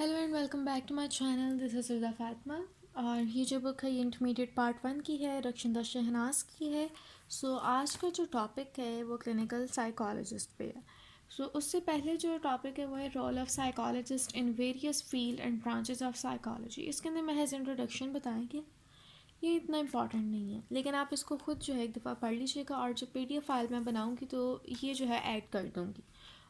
Hello and welcome back to my channel. This is Rida Fatima. और ये जो बुक है ये इंटरमीडिएट पार्ट 1 की है, रक्षिंदा शहनाज की है। आज का जो टॉपिक है वो क्लिनिकल साइकोलॉजिस्ट पे है। उससे पहले जो टॉपिक है वो है role of psychologist in various field and branches of psychology. इसके अंदर महज इंट्रोडक्शन बताएंगे, ये इतना इंपॉर्टेंट नहीं है, लेकिन आप इसको खुद जो है एक दफ़ा पढ़ लीजिएगा और जो PDF फाइल मैं बनाऊँगी तो ये जो है ऐड कर दूँगी।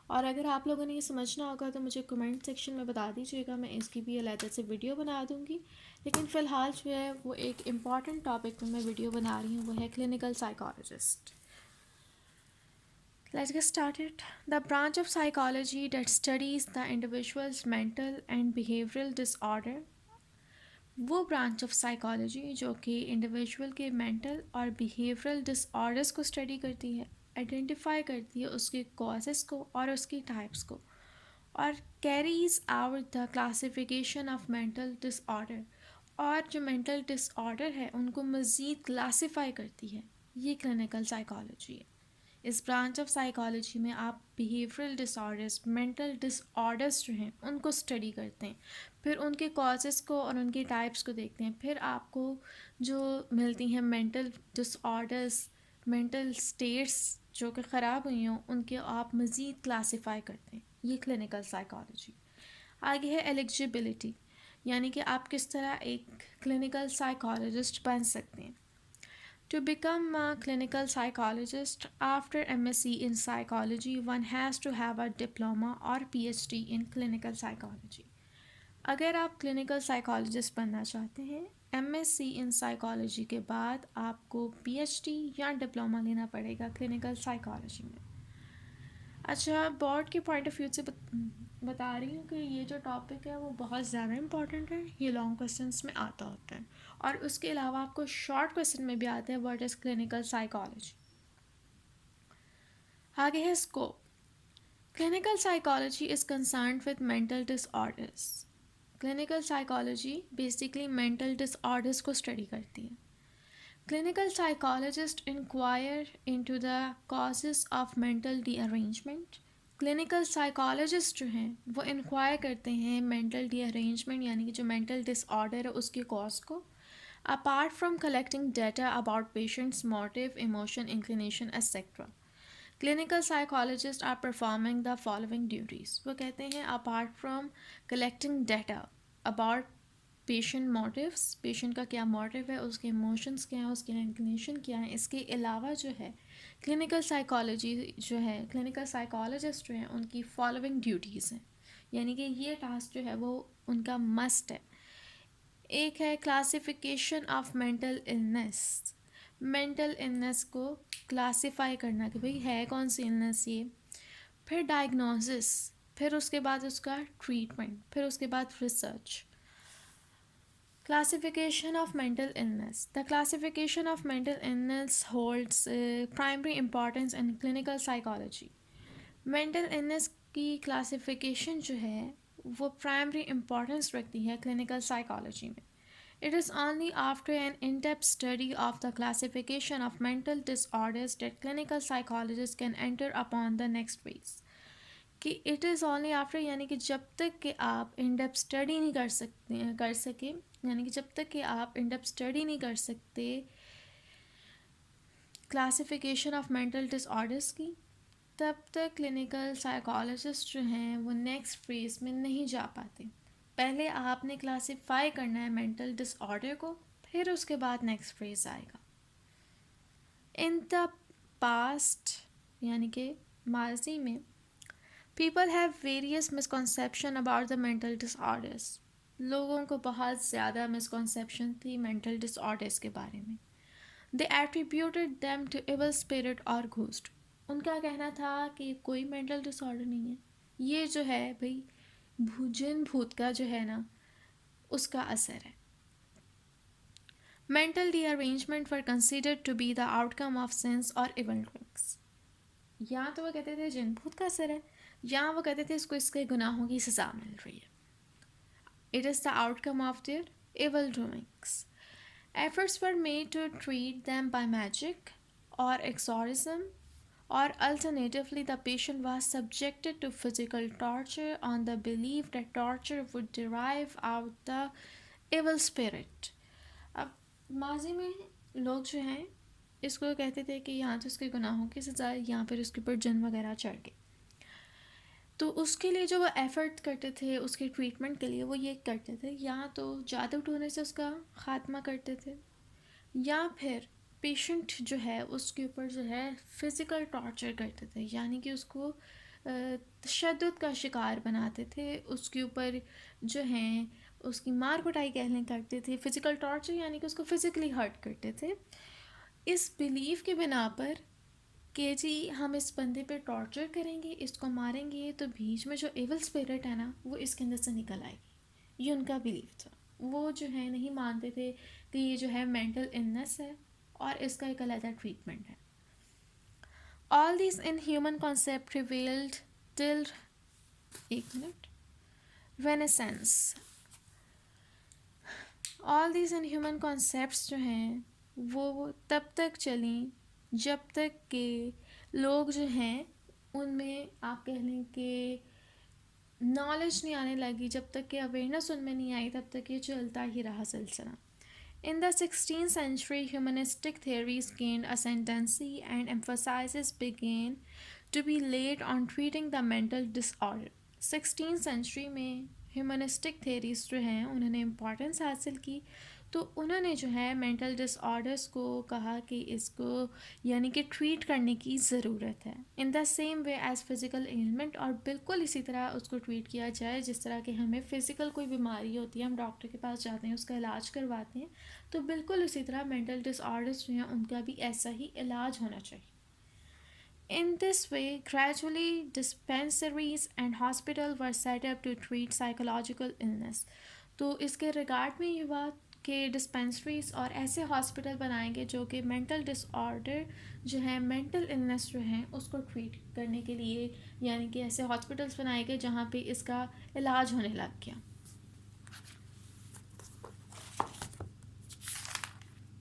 और अगर आप लोगों ने ये समझना होगा तो मुझे कमेंट सेक्शन में बता दीजिएगा, मैं इसकी भी अलग से वीडियो बना दूँगी। लेकिन फ़िलहाल जो है वो एक इम्पॉर्टेंट टॉपिक पर मैं वीडियो बना रही हूँ, वो है clinical psychologist. Let's get started. The branch of psychology that studies the individual's mental and behavioral disorder, वो ब्रांच ऑफ साइकोलॉजी जो कि इंडिविजुअल के मेंटल और बिहेवियरल डिसऑर्डर्स को स्टडी करती है, आइडेंटिफाई करती है उसके कॉजेज़ को और उसकी टाइप्स को, और carries out the classification of mental disorder, और जो मेंटल डिसऑर्डर है उनको मज़ीद क्लासिफाई करती है। ये क्लिनिकल साइकोलॉजी है। इस ब्रांच ऑफ साइकोलॉजी में आप बिहेवियरल डिसऑर्डर्स, मेंटल डिसऑर्डर्स जो हैं उनको स्टडी करते हैं, फिर उनके कॉजेस को और उनके टाइप्स को देखते हैं, फिर आपको जो मिलती हैं मेंटल डिसऑर्डर्स, मेंटल स्टेट्स जो कि ख़राब हुई हों उनके आप मज़ीद क्लासीफाई करते हैं। ये क्लिनिकल साइकोलॉजी। आगे है एलिजिबिलिटी, यानी कि आप किस तरह एक क्लिनिकल साइकोलॉजिस्ट बन सकते हैं। To become a clinical psychologist after MSc in psychology, one has to have a diploma or PhD in clinical psychology. अगर आप क्लिनिकल साइकोलॉजिस्ट बनना चाहते हैं, MSc इन साइकोलॉजी के बाद आपको PhD या डिप्लोमा लेना पड़ेगा क्लिनिकल साइकोलॉजी में। अच्छा, बोर्ड के पॉइंट ऑफ व्यू से बता रही हूँ कि ये जो टॉपिक है वो बहुत ज़्यादा इंपॉर्टेंट है, ये लॉन्ग क्वेश्चंस में आता होता है, और उसके अलावा आपको शॉर्ट क्वेश्चन में भी आते हैं व्हाट इज़ क्लिनिकल साइकोलॉजी। आगे है scope. Clinical psychology is concerned with mental disorders. Clinical psychology basically mental disorders को स्टडी करती है। Clinical psychologists inquire into the causes of mental derangement. Clinical psychologist जो हैं वो इंक्वायर करते हैं मेंटल रीअरेंजमेंट यानी कि जो मेंटल डिसऑर्डर है उसके कॉज को, apart from collecting data about patients motive, emotion, inclination etcetera. Clinical psychologist are performing the following duties. वो कहते हैं apart from collecting data about patient motives, patient का क्या मोटिव है, उसके इमोशंस क्या हैं, उसके इंक्लिनेशन क्या है, इसके अलावा जो है क्लिनिकल साइकोलॉजी जो है, क्लिनिकल साइकोलॉजिस्ट जो हैं उनकी फॉलोइंग ड्यूटीज़ हैं, यानी कि ये टास्क जो है वो उनका मस्ट है। एक है classification of mental illness, mental illness को क्लासिफाई करना कि भाई है कौन सी इलनेस ये, फिर डायग्नोसिस, फिर उसके बाद उसका ट्रीटमेंट, फिर उसके बाद research. Classification of mental illness. The classification of mental illness holds primary importance in clinical psychology. Mental illness की classification जो है वो primary importance रखती है clinical psychology में. It is only after an in-depth study of the classification of mental disorders that clinical psychologists can enter upon the next phase. कि it is only after, यानी कि जब तक कि आप इन डेप्थ स्टडी नहीं कर सके, यानी कि जब तक कि आप इन डेप्थ स्टडी नहीं कर सकते क्लासिफिकेशन ऑफ मेंटल डिसऑर्डर्स की, तब तक क्लिनिकल साइकोलॉजिस्ट जो हैं वो नेक्स्ट फेज में नहीं जा पाते। पहले आपने क्लासिफाई करना है मेंटल डिसऑर्डर को, फिर उसके बाद नेक्स्ट फेज आएगा। इन द पास्ट, यानी कि माजी में, people have various misconception about the mental disorders. लोगों को बहुत ज़्यादा मिसकॉन्सेप्शन थी मेंटल डिसऑर्डर्स के बारे में। They attributed them to evil spirit और घोस्ट। उनका कहना था कि कोई मेंटल डिसऑर्डर नहीं है, ये जो है भाई जिन भूत का जो है ना उसका असर है। Mental rearrangement were considered to be the outcome of sins और इवल ड्रिंक्स। या तो वो कहते थे जिन भूत का असर है, या वो कहते थे इसको इसके गुनाहों की सज़ा मिल रही है। It is the outcome of their evil doings. Efforts were made to treat them by magic और exorcism or alternatively the patient was subjected to physical torture on the belief that torture would derive out the evil spirit. अब माजी में लोग जो हैं इसको कहते थे कि यहाँ तो उसके गुनाहों की सज़ा, यहाँ पर उसके ऊपर जन वगैरह चढ़ गए, तो उसके लिए जो वो एफ़र्ट करते थे उसके ट्रीटमेंट के लिए वो ये करते थे, या तो जादू टोने से उसका ख़ात्मा करते थे, या फिर पेशेंट जो है उसके ऊपर जो है फ़िज़िकल टॉर्चर करते थे, यानी कि उसको तशद्दुद का शिकार बनाते थे, उसके ऊपर जो हैं उसकी मार कुटाई कहने करते थे। फ़िज़िकल टॉर्चर यानी कि उसको फ़िज़िकली हर्ट करते थे, इस बिलीव के बिना पर कि जी हम इस बंदे पे टॉर्चर करेंगे, इसको मारेंगे तो बीच में जो एविल स्पिरिट है ना वो इसके अंदर से निकल आएगी। ये उनका बिलीव था। वो जो है नहीं मानते थे कि ये जो है मेंटल इलनेस है और इसका एक अलग ट्रीटमेंट है। All this in human concept prevailed till एक मिनट renaissance. All this in human concepts जो हैं वो तब तक चली जब तक कि लोग जो हैं उनमें आप कह लें कि नॉलेज नहीं आने लगी, जब तक कि अवेयरनेस उनमें नहीं आई तब तक ये चलता ही रहा सिलसिला। In the 16th century, humanistic theories gained ascendancy and emphasis began to be laid on treating the mental disorder. 16th century में humanistic theories जो हैं उन्होंने importance हासिल की, तो उन्होंने जो है मेंटल डिसऑर्डर्स को कहा कि इसको यानी कि ट्रीट करने की ज़रूरत है in the same way as physical element, और बिल्कुल इसी तरह उसको ट्रीट किया जाए जिस तरह कि हमें फ़िज़िकल कोई बीमारी होती है, हम डॉक्टर के पास जाते हैं उसका इलाज करवाते हैं, तो बिल्कुल उसी तरह मेंटल डिसऑर्डर्स जो हैं उनका भी ऐसा ही इलाज होना चाहिए। In this way, gradually dispensaries and hospitals were set up to treat psychological illness. तो इसके रिगार्ड में ये बात कि डिस्पेंसरीज और ऐसे हॉस्पिटल बनाएंगे जो कि मेंटल डिसऑर्डर जो है मेंटल इलनेस जो है उसको ट्रीट करने के लिए, यानी कि ऐसे हॉस्पिटल्स बनाए गए जहाँ पे इसका इलाज होने लग गया।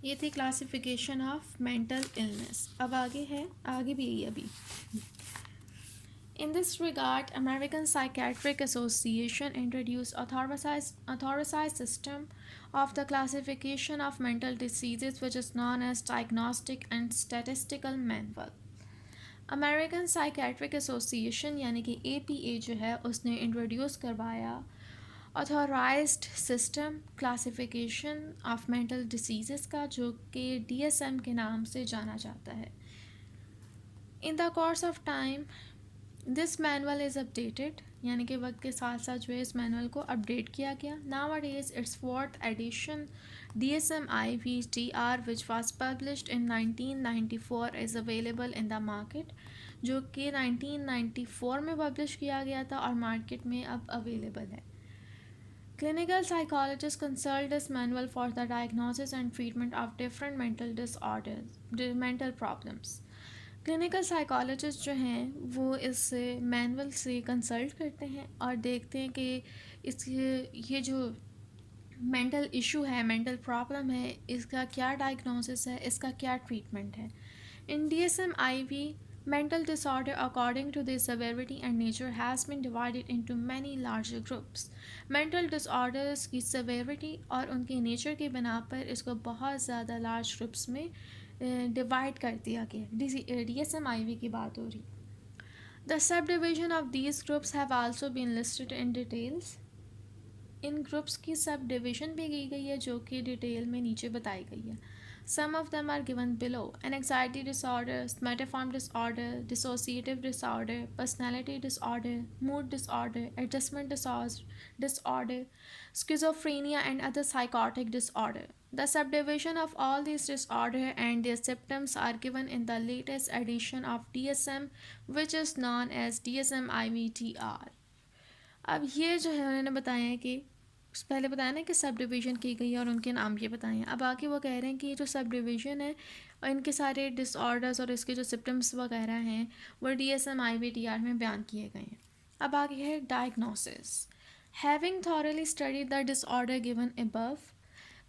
ये थी क्लासिफिकेशन ऑफ मेंटल इलनेस। अब आगे है, आगे भी यही अभी। In this regard, American Psychiatric Association introduced authorized system of the classification of mental diseases, which is known as Diagnostic and Statistical Manual. American psychiatric association यानी कि APA जो है उसने इंट्रोड्यूस करवाया authorized system classification of mental disease का, जो कि DSM के नाम से जाना जाता है। In the course of time this manual is updated, यानी कि वक्त के साथ साथ जो है इस मैनुअल को अपडेट किया गया। Now a days it's fourth edition DSM-IV-TR which was published in 1994 is available in the market, जो कि 1994 में पब्लिश किया गया था और मार्केट में अब अवेलेबल है। Clinical psychologists consult this manual for the diagnosis and treatment of different mental disorders, mental problems. Clinical psychologist जो हैं वो इस मैनुअल से कंसल्ट करते हैं और देखते हैं कि इस ये जो मेंटल इशू है, मेंटल प्रॉब्लम है, इसका क्या डायग्नोसिस है, इसका क्या ट्रीटमेंट है। इन DSM-IV, mental disorder according to their severity and nature has been divided into many larger groups. mental disorders की severity और उनकी nature के बिना पर इसको बहुत ज़्यादा large groups में डिवाइड कर दिया गया। DSM-IV की बात हो रही। The subdivision of these groups have also been listed in details. इन ग्रुप्स की सब डिविजन भी की गई है जो कि डिटेल में नीचे बताई गई है। Some of them are given below: an anxiety disorder, somatoform disorder, dissociative disorder, personality disorder, mood disorder, adjustment disorder, schizophrenia, and other psychotic disorder. The subdivision of all these disorders and their symptoms are given in the latest edition of DSM, which is known as DSM-IV-TR. अब ये जो है उन्होंने बताया है कि पहले बताया ना कि सब डिवीज़न की गई है और उनके नाम ये बताए हैं। अब आगे वो कह रहे हैं कि ये जो सब डिवीज़न है और इनके सारे डिसऑर्डर्स और इसके जो सिम्टम्स वगैरह हैं वो DSM-IV-TR में बयान किए गए हैं। अब आगे है diagnosis. Having thoroughly studied the disorder given above,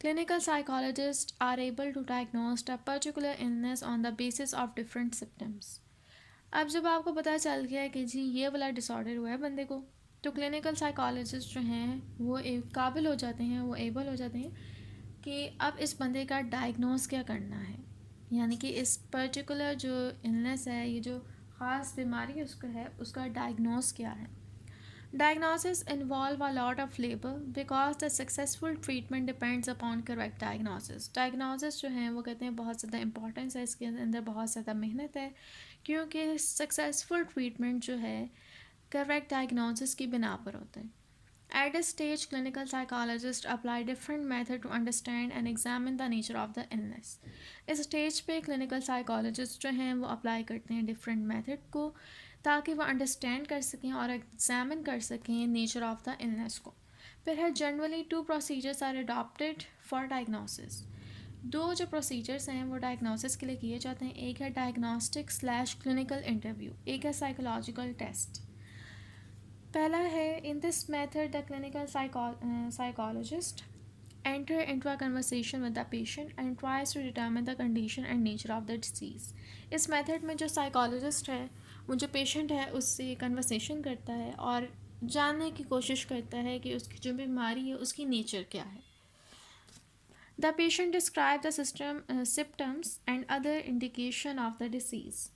clinical psychologists are able to diagnose a particular illness on the basis of different symptoms. अब जब आपको पता चल गया है कि जी ये वाला डिसऑर्डर हुआ है बंदे को, तो क्लिनिकल साइकोलॉजिस्ट जो हैं वो काबिल हो जाते हैं, वो एबल हो जाते हैं कि अब इस बंदे का डायग्नोस क्या करना है, यानी कि इस पर्टिकुलर जो इलनेस है, ये जो ख़ास बीमारी उसका है, उसका डायग्नोस क्या है. Diagnosis involve a lot of labor because the successful treatment depends upon correct diagnosis. Diagnosis जो है वो कहते हैं बहुत ज़्यादा इंपॉर्टेंस है, इसके अंदर बहुत ज़्यादा मेहनत है, क्योंकि सक्सेसफुल ट्रीटमेंट जो है करेक्ट डायग्नोसिस की बिना पर होता है. At this stage, clinical psychologists apply different methods to understand and examine the nature of the illness. इस स्टेज पे क्लिनिकल साइकोलॉजिस्ट जो हैं वो अप्लाई करते हैं डिफरेंट मेथड को, ताकि वो अंडरस्टैंड कर सकें और एग्जामिन कर सकें नेचर ऑफ द इलनेस को. फिर है generally 2 procedures are adopted for diagnosis. 2 जो प्रोसीजर्स हैं वो डायग्नोसिस के लिए किए जाते हैं. एक है डायग्नोस्टिक स्लैश क्लिनिकल इंटरव्यू, एक है साइकोलॉजिकल टेस्ट. पहला है, in this method the clinical psychologist enter into a conversation with the patient and tries to determine the condition and nature of the disease. इस मेथड में जो psychologist है वो जो पेशेंट है उससे कन्वर्सेशन करता है और जानने की कोशिश करता है कि उसकी जो बीमारी है उसकी नेचर क्या है. The patient describe the symptoms and other indication of the disease.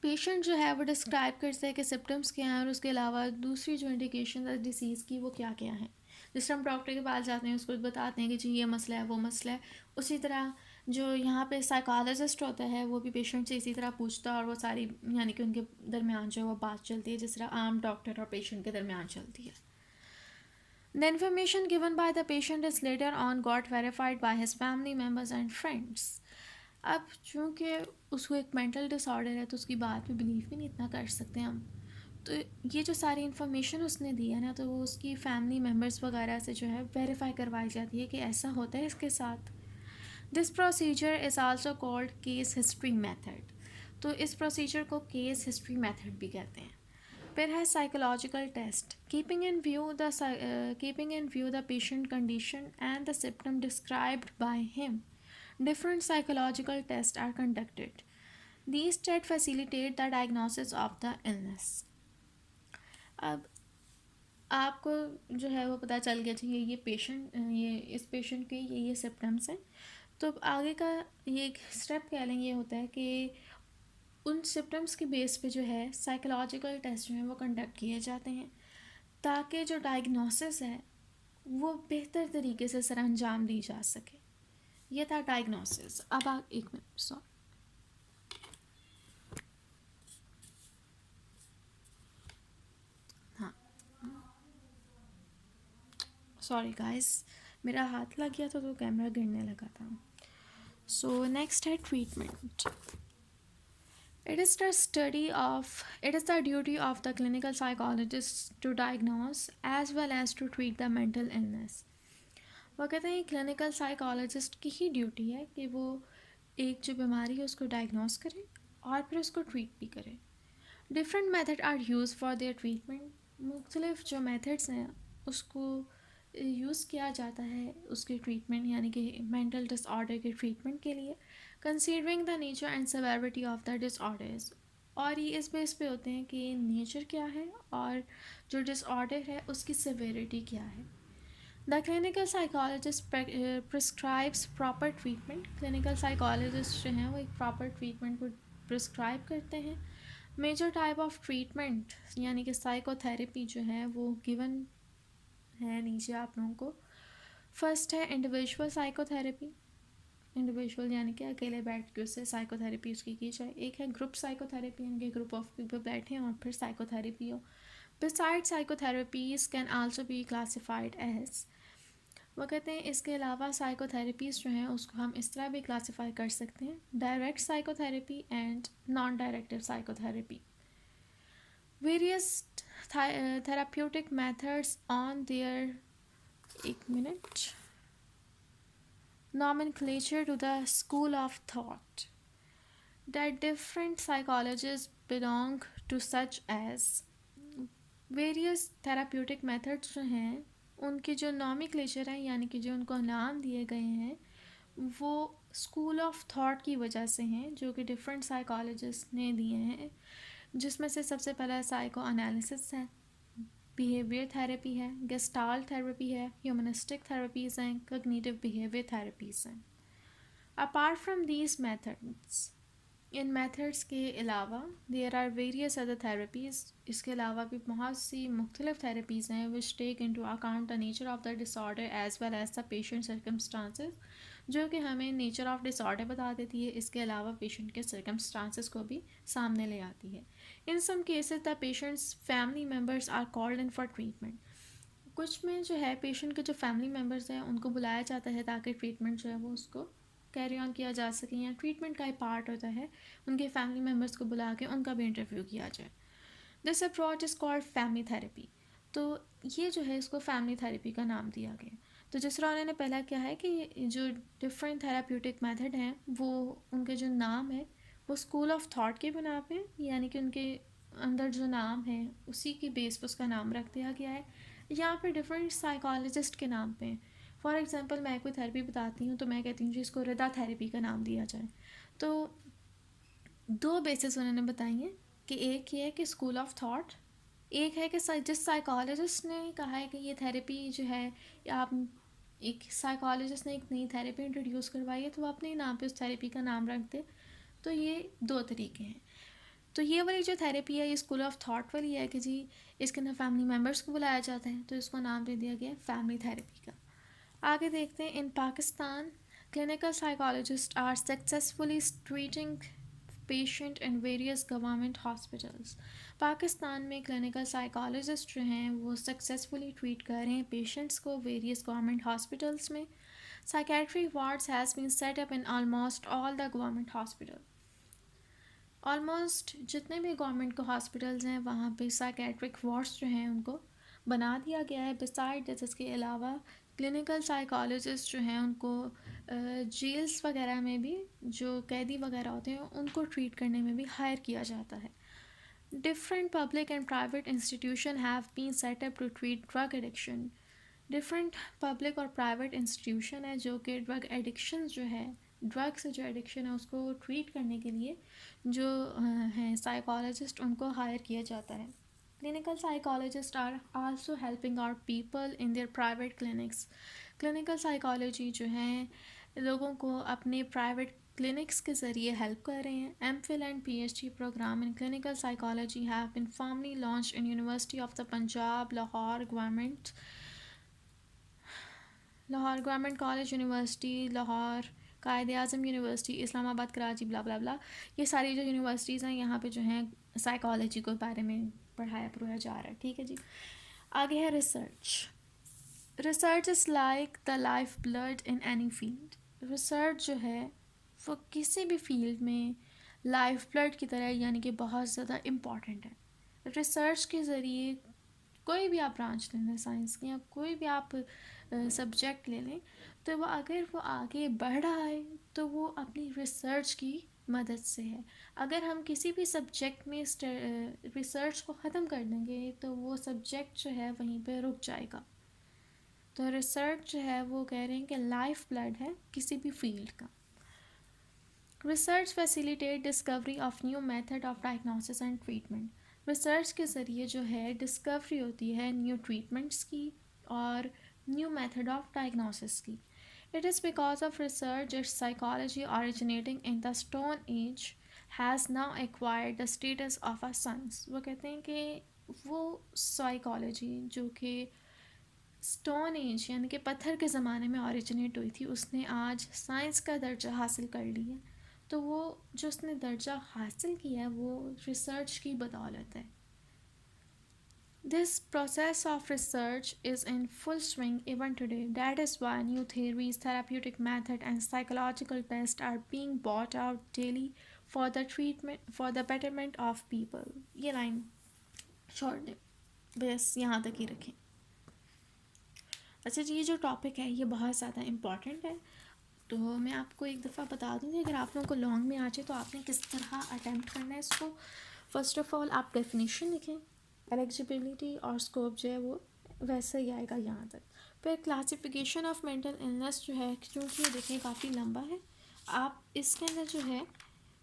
Patient जो है वो डिस्क्राइब करता है कि सिम्टम्स क्या हैं और उसके अलावा दूसरी जो इंडिकेशन है डिसीज़ की वो क्या क्या हैं. जिस तरह हम डॉक्टर के पास जाते हैं उसको बताते हैं कि जी ये मसला है वो मसला है, उसी तरह जो यहाँ पे साइकोलॉजिस्ट होता है वो भी पेशेंट से इसी तरह पूछता है और वो सारी यानी कि उनके दरमियान जो है वो बात चलती है जिस तरह आम डॉक्टर और पेशेंट के दरमियान चलती है. The information given by the patient is later on got verified by his family members and friends. अब चूँकि उसको एक मेंटल डिसऑर्डर है तो उसकी बात पे बिलीव भी नहीं इतना कर सकते हम, तो ये जो सारी इन्फॉर्मेशन उसने दी है ना, तो वो उसकी फैमिली मेम्बर्स वगैरह से जो है वेरीफाई करवाई जाती है कि ऐसा होता है इसके साथ. This procedure is also called case history method. तो इस प्रोसीजर को केस हिस्ट्री मेथड भी कहते हैं. फिर है psychological test. Keeping in view the patient condition and the symptom described by him, different psychological tests are conducted. These tests facilitate the diagnosis of the illness. अब आपको जो है वो पता चल गया चाहिए ये पेशेंट, ये इस पेशेंट के ये सिम्टम्स हैं, तो आगे का ये एक स्टेप कह लें ये होता है कि उन सिम्टम्स के बेस पे जो है साइकोलॉजिकल टेस्ट जो हैं वो कंडक्ट किए जाते हैं, ताकि जो डायग्नोसिस है वो बेहतर तरीके से सर अंजाम दी जा सके. ये था डायग्नोसिस. अब आप एक मिनट सॉरी गाइस, मेरा हाथ लग गया था तो कैमरा गिरने लगा था. सो नेक्स्ट है treatment. It is the duty of the clinical psychologist to diagnose as well as to treat the mental illness. वो कहते हैं क्लिनिकल साइकोलॉजिस्ट की ही ड्यूटी है कि वो एक जो बीमारी है उसको डायग्नोस करे और फिर उसको ट्रीट भी करे. Different method are use for their treatment. मुख्तलिफ जो मेथड्स हैं उसको यूज़ किया जाता है उसके ट्रीटमेंट यानी कि मेंटल डिसऑर्डर के ट्रीटमेंट के लिए, considering the nature and severity of the disorders. और ये इस बेस पे होते हैं कि नेचर क्या है और जो डिसऑर्डर है उसकी सेवेरिटी क्या है. The clinical psychologist prescribes proper treatment. Clinical psychologist जो हैं वो एक प्रॉपर ट्रीटमेंट को प्रिस्क्राइब करते हैं. मेजर टाइप ऑफ ट्रीटमेंट यानी कि साइकोथेरेपी जो है वो गिवन है नीचे आप लोगों को. फर्स्ट है इंडिविजुअल साइकोथेरेपी. इंडिविजुअल यानी कि अकेले बैठ के उससे साइकोथेरेपी उसकी की जाए. एक है ग्रुप साइकोथेरेपी यानी कि ग्रुप ऑफ पीपल बैठे और फिर साइकोथेरेपी हो. Beside psychotherapies can also be classified as. वो कहते हैं इसके अलावा साइकोथेरेपीज़ जो हैं उसको हम इस तरह भी क्लासीफाई कर सकते हैं, direct psychotherapy and non directive psychotherapy. Various therapeutic methods on their एक minute nomenclature to the school of thought that different psychologists belong to, such as various therapeutic methods जो हैं उनके जो नॉमिक्लेचर हैं यानी कि जो उनको नाम दिए गए हैं वो स्कूल ऑफ थॉट की वजह से हैं जो कि डिफरेंट साइकोलॉजिस्ट ने दिए हैं, जिसमें से सबसे पहला साइको एनालिसिस है, बिहेवियर थेरेपी है, गेस्टाल्ट थेरेपी है, ह्यूमनिस्टिक थेरेपीज़ हैं, कॉग्निटिव बिहेवियर थेरेपीज़ हैं। अपार्ट फ्रॉम दीज मेथड्स, इन मेथड्स के अलावा there are various other therapies, इसके अलावा भी बहुत सी मुख्तलिफ थेरेपीज़ हैं which take into account the nature of the disorder as well as the patient circumstances, जो कि हमें नेचर ऑफ डिसऑर्डर बता देती है, इसके अलावा पेशेंट के सर्कमस्टांसेस को भी सामने ले आती है। In some cases the patient's family members are called in for treatment, कुछ में जो है पेशेंट के जो फैमिली मेम्बर्स हैं उनको बुलाया जाता है ताकि ट्रीटमेंट जो है वो उसको कैरी ऑन किया जा सके, या ट्रीटमेंट का ही पार्ट होता है उनके फैमिली मेम्बर्स को बुला के उनका भी इंटरव्यू किया जाए। This approach is called family therapy. तो ये जो है इसको फैमिली थेरेपी का नाम दिया गया। तो जिस तरह उन्होंने पहला क्या है कि जो डिफरेंट थेराप्यूटिक मेथड हैं वो उनके जो नाम है वो स्कूल ऑफ थॉट के बना पे, यानी कि उनके अंदर जो नाम है उसी की बेस पर उसका नाम रख दिया गया है, या फिर डिफरेंट साइकोलॉजिस्ट के नाम पे। फॉर एग्ज़ाम्पल मैं कोई थेरेपी बताती हूँ तो मैं कहती हूँ जी इसको हृदय थेरेपी का नाम दिया जाए। तो दो बेसिस उन्होंने बताई हैं कि एक ये है कि स्कूल ऑफ थॉट, एक है कि जिस साइकोलॉजिस्ट ने कहा है कि ये थेरेपी जो है, आप एक साइकोलॉजिस्ट ने एक नई थेरेपी इंट्रोड्यूस करवाई है तो वो अपने ही नाम पे उस थेरेपी का नाम रख दे। तो ये दो तरीके हैं। तो ये वाली जो थेरेपी है ये स्कूल ऑफ थॉट वाली है कि जी इसके अंदर फैमिली मेम्बर्स को बुलाया जाता है, तो इसको नाम दे दिया गया है फैमिली थेरेपी का। आगे देखते हैं, in Pakistan clinical psychologist are successfully treating patient in various government hospitals. Pakistan में क्लिनिकल साइकोलॉजिस्ट जो हैं वो सक्सेसफुली ट्रीट कर रहे हैं पेशेंट्स को वेरियस गवर्नमेंट हॉस्पिटल्स में। Psychiatry wards has been set up in almost all the government hospital. Almost जितने भी गवर्नमेंट के हॉस्पिटल्स हैं वहाँ पे साइकेट्रिक वार्ड्स जो हैं उनको बना दिया गया है। बिसाइड दिस, इसके अलावा क्लिनिकल साइकोलॉजिस्ट जो हैं उनको जेल्स वगैरह में भी जो कैदी वगैरह होते हैं उनको ट्रीट करने में भी हायर किया जाता है। Different public and private institution have been set up to treat drug addiction. Different public और प्राइवेट इंस्टीट्यूशन है जो कि ड्रग एडिक्शन जो है, ड्रग से जो एडिक्शन है उसको ट्रीट करने के लिए जो हैं साइकोलॉजिस्ट उनको हायर किया जाता है। Clinical psychologist are also helping our people in their private clinics. Clinical psychology जो है लोगों को अपने प्राइवेट क्लिनिक्स के ज़रिए हेल्प कर रहे हैं। MPhil and PhD program in clinical psychology have been formally launched in university of the Punjab, Lahore government college, university Lahore, Quaid Azam university, Islamabad, Karachi, blah blah blah. ये सारी जो यूनिवर्सिटीज़ हैं यहाँ पे जो हैं साइकोलॉजी के बारे में पढ़ाया जा रहा है। ठीक है जी। आगे है research. Research is like the life blood in any field. Research जो है वो किसी भी फील्ड में लाइफ ब्लड की तरह यानी कि बहुत ज़्यादा इम्पॉर्टेंट है। रिसर्च के ज़रिए कोई भी आप ब्रांच ले लें साइंस की, या कोई भी आप सब्जेक्ट ले लें, तो वो अगर वो आगे बढ़ रहा है तो वो अपनी रिसर्च की मदद से है। अगर हम किसी भी सब्जेक्ट में रिसर्च को ख़त्म कर देंगे तो वो सब्जेक्ट जो है वहीं पे रुक जाएगा। तो रिसर्च जो है वो कह रहे हैं कि लाइफ ब्लड है किसी भी फील्ड का। Research facilitate discovery of new method of diagnosis and treatment. Research के ज़रिए जो है डिस्कवरी होती है न्यू ट्रीटमेंट्स की और न्यू मेथड ऑफ डायग्नोसिस की। It is because of research that psychology originating in the stone age has now acquired the status of a science. वो कहते हैं कि वो साइकोलॉजी जो कि स्टोन एज यानी कि पत्थर के ज़माने में ऑरिजिनेट हुई थी उसने आज साइंस का दर्जा हासिल कर लिया। तो वो जो उसने दर्जा हासिल किया है वो रिसर्च की बदौलत है। This process of research is in full swing even today. That is why new theories, therapeutic method, and psychological tests are being brought out daily for the treatment, for the betterment of people. ये line छोड़ दें, बस यहाँ तक ही रखें। अच्छा जी, ये जो टॉपिक है ये बहुत ज़्यादा इम्पॉर्टेंट है, तो मैं आपको एक दफ़ा बता दूँगी अगर आप लोगों को लॉन्ग में आ जाए तो आपने किस तरह अटैम्प्ट करना है इसको। फ़र्स्ट ऑफ़ ऑल आप डेफिनेशन लिखें, एलिजिबिलिटी और स्कोप जो है वो वैसा ही आएगा यहाँ तक। फिर क्लासिफिकेशन ऑफ मेंटल इलनेस जो है, क्योंकि ये देखिए काफ़ी लंबा है, आप इसके अंदर जो है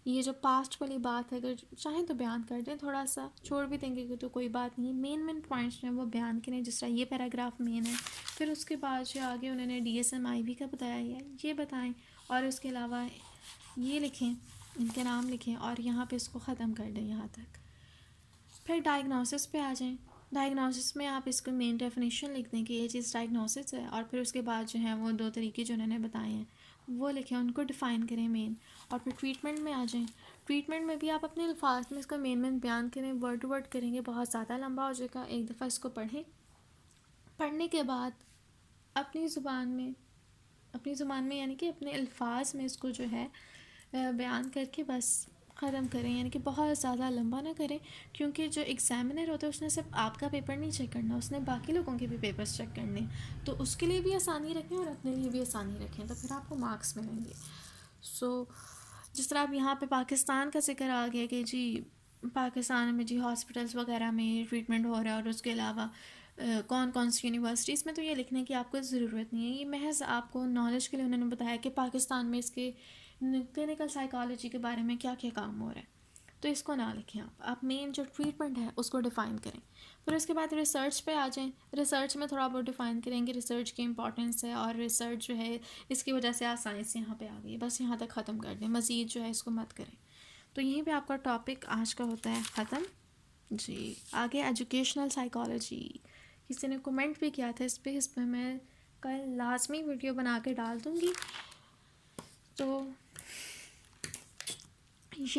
ये जो पास्ट वाली बात है अगर चाहें तो बयान कर दें, थोड़ा सा छोड़ भी देंगे कि तो कोई बात नहीं, मेन मेन पॉइंट्स जो हैं वो बयान करें, जिस तरह ये पैराग्राफ मेन है। फिर उसके बाद जो आगे उन्होंने DSM-IV का बताया है ये बताएं, और उसके अलावा ये लिखें, इनके नाम लिखें और यहाँ पे इसको ख़त्म कर दें यहाँ तक। फिर डायग्नोसिस पे आ जाएं। डायग्नोसिस में आप इसको मेन डेफिनेशन लिख दें कि ये चीज़ डायग्नोसिस है, और फिर उसके बाद जो है वो 2 तरीके जो उन्होंने बताए हैं वो लिखें, उनको डिफ़ाइन करें मेन। और फिर ट्रीटमेंट में आ जाएं। ट्रीटमेंट में भी आप अपने अल्फाज में इसका मेन मेन बयान करें, वर्ड टू वर्ड करेंगे बहुत ज़्यादा लंबा हो जाएगा, एक दफ़ा इसको पढ़ें। पढ़ने के बाद अपनी ज़ुबान में यानी कि अपने अल्फाज में इसको जो है बयान करके बस ख़त्म करें, यानी कि बहुत ज़्यादा लंबा ना करें, क्योंकि जो एग्ज़ामिनर होता है उसने सिर्फ आपका पेपर नहीं चेक करना, उसने बाकी लोगों के भी पेपर्स चेक करने, तो उसके लिए भी आसानी रखें और अपने लिए भी आसानी रखें, तो फिर आपको मार्क्स मिलेंगे। सो जिस तरह अब यहाँ पे पाकिस्तान का जिक्र आ गया कि जी पाकिस्तान में जी हॉस्पिटल्स वगैरह में ट्रीटमेंट हो रहा है, और उसके अलावा कौन कौन सी यूनिवर्सिटीज़ में, तो ये लिखने की आपको ज़रूरत नहीं है, ये महज आपको नॉलेज के लिए उन्होंने बताया कि पाकिस्तान में इसके क्लिनिकल साइकोलॉजी के बारे में क्या क्या काम हो रहा है, तो इसको ना लिखें आप मेन जो ट्रीटमेंट है उसको डिफ़ाइन करें। फिर उसके बाद रिसर्च पे आ जाएं। रिसर्च में थोड़ा बहुत डिफ़ाइन करेंगे रिसर्च की इंपॉर्टेंस है, और रिसर्च जो है इसकी वजह से आज साइंस यहाँ पे आ गई है, बस यहाँ तक ख़त्म कर दें, मज़ीद जो है इसको मत करें। तो यहीं पे आपका टॉपिक आज का होता है ख़त्म जी। आगे एजुकेशनल साइकोलॉजी, किसी ने कमेंट भी किया था इस पर मैं कल लाजमी वीडियो बना के डाल दूँगी, तो